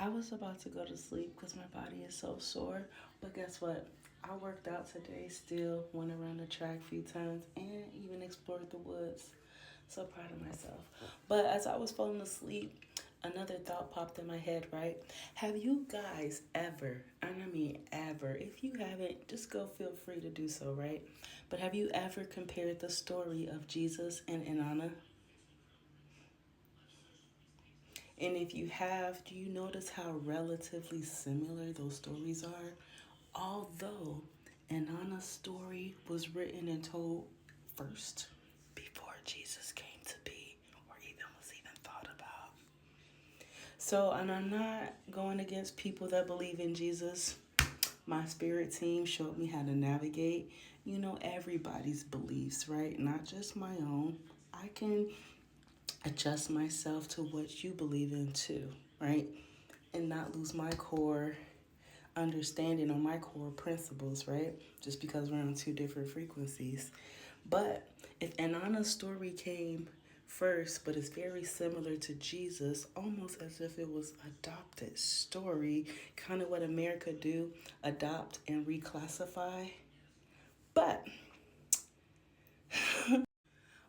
I was about to go to sleep because my body is so sore. But guess what? I worked out today still, went around the track a few times, and even explored the woods. So proud of myself. But as I was falling asleep, another thought popped in my head, right? Have you guys ever, and I mean ever, if you haven't, just go feel free to do so, right? But have you ever compared the story of Jesus and Inanna? And if you have, do you notice how relatively similar those stories are? Although Inanna's story was written and told first before Jesus came to be or even was even thought about. So, and I'm not going against people that believe in Jesus. My spirit team showed me how to navigate, everybody's beliefs, right? Not just my own. I can adjust myself to what you believe in too, right? And not lose my core understanding or my core principles, right? Just because we're on two different frequencies. But if Anana's story came first, but it's very similar to Jesus, almost as if it was adopted story, kind of what America do, adopt and reclassify. But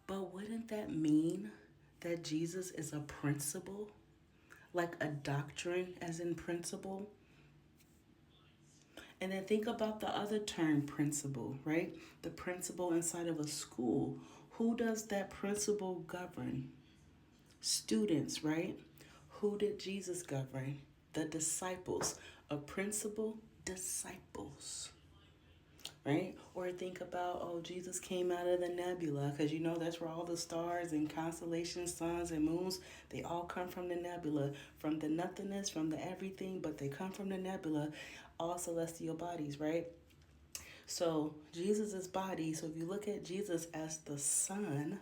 but wouldn't that mean that Jesus is a principle? Like a doctrine as in principle? And then think about the other term, principal, right? The principal inside of a school. Who does that principal govern? Students, right? Who did Jesus govern? The disciples. A principal, disciples, right? Or think about, oh, Jesus came out of the nebula, because that's where all the stars and constellations, suns and moons, they all come from the nebula, from the nothingness, from the everything, but they come from the nebula, all celestial bodies, right? So Jesus's body, so if you look at Jesus as the sun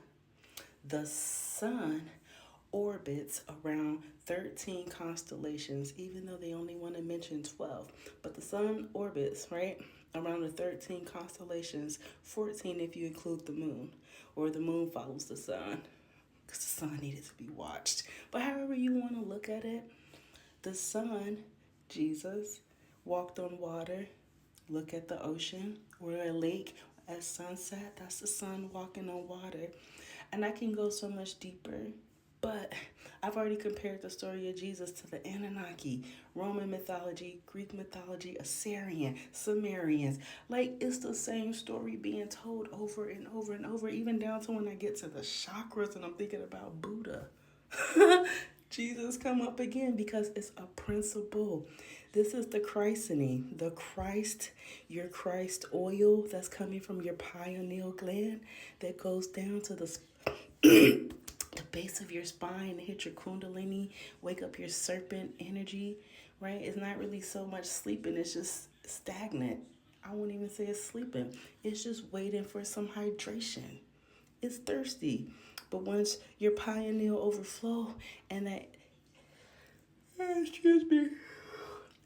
orbits around 13 constellations, even though they only want to mention 12. But the sun orbits, right, around the 13 constellations, 14 if you include the moon, or the moon follows the sun, because the sun needed to be watched. But however you want to look at it, the sun, Jesus, walked on water. Look at the ocean or a lake at sunset. That's the sun walking on water. And I can go so much deeper. But I've already compared the story of Jesus to the Anunnaki, Roman mythology, Greek mythology, Assyrian, Sumerians. Like, it's the same story being told over and over and over, even down to when I get to the chakras and I'm thinking about Buddha. Jesus come up again because it's a principle. This is the christening, the Christ, your Christ oil that's coming from your pineal gland that goes down to the base of your spine, hit your kundalini, wake up your serpent energy, right? It's not really so much sleeping, it's just stagnant. I won't even say it's sleeping. It's just waiting for some hydration. It's thirsty. But once your pineal overflow and excuse me,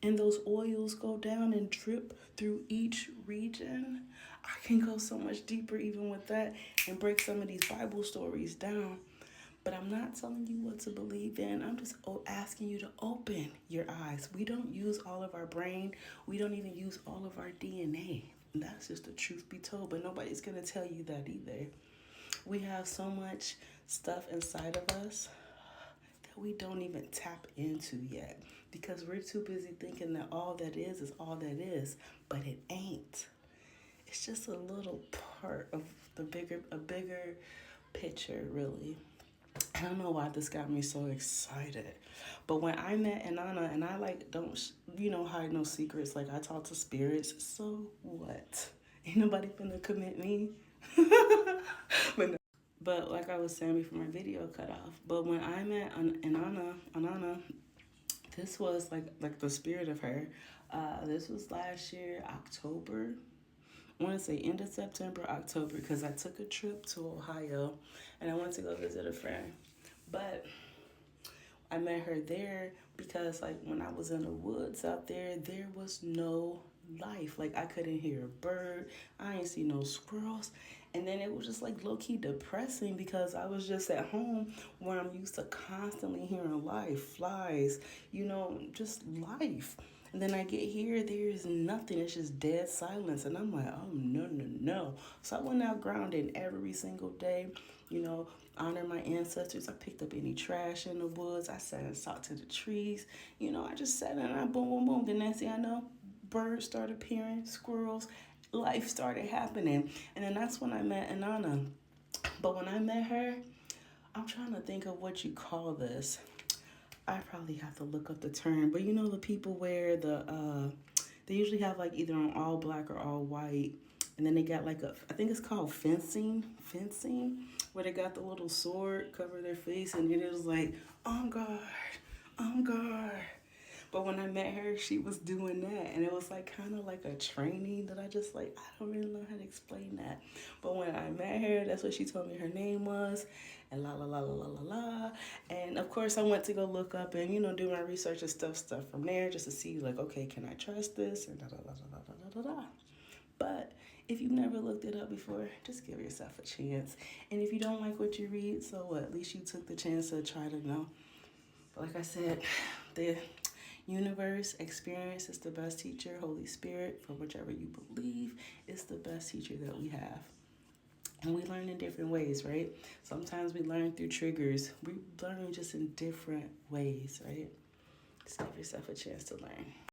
and those oils go down and drip through each region, I can go so much deeper even with that and break some of these Bible stories down. But I'm not telling you what to believe in. I'm just asking you to open your eyes. We don't use all of our brain. We don't even use all of our DNA. And that's just the truth be told. But nobody's going to tell you that either. We have so much stuff inside of us that we don't even tap into yet because we're too busy thinking that all that is all that is, but it ain't. It's just a little part of a bigger picture, really. I don't know why this got me so excited. But when I met Inanna, and I don't, hide no secrets. Like, I talk to spirits. So what? Ain't nobody finna commit me. but no. But like I was saying before my video cut off. But when I met Inanna, this was like the spirit of her. This was last year, October. I want to say end of September, October, because I took a trip to Ohio and I went to go visit a friend. But I met her there because, like, when I was in the woods out there, there was no life. Like I couldn't hear a bird. I ain't see no squirrels. And then it was just like low key depressing because I was just at home where I'm used to constantly hearing life, flies, just life. And then I get here, there's nothing. It's just dead silence. And I'm like, oh, no, no, no. So I went out grounding every single day, you know, honor my ancestors. I picked up any trash in the woods. I sat and talked to the trees. I just sat and I boom, boom, boom. The next thing I know, birds started appearing, squirrels, life started happening. And then that's when I met Inanna. But when I met her, I'm trying to think of what you call this. I probably have to look up the term, but the people wear they usually have like either on all black or all white, and then they got like I think it's called fencing, where they got the little sword cover their face, and it is like on guard, on guard. But when I met her, she was doing that, and it was like kind of like a training that I just like. I don't really know how to explain that. But when I met her, that's what she told me her name was, and la la la la la la la. And of course, I went to go look up and do my research and stuff from there just to see like, okay, can I trust this and da da da da da da da da. But if you've never looked it up before, just give yourself a chance. And if you don't like what you read, so what? At least you took the chance to try to know. But like I said, the universe, experience is the best teacher. Holy Spirit, for whichever you believe, is the best teacher that we have. And we learn in different ways, right? Sometimes we learn through triggers. We learn just in different ways, right? Just give yourself a chance to learn.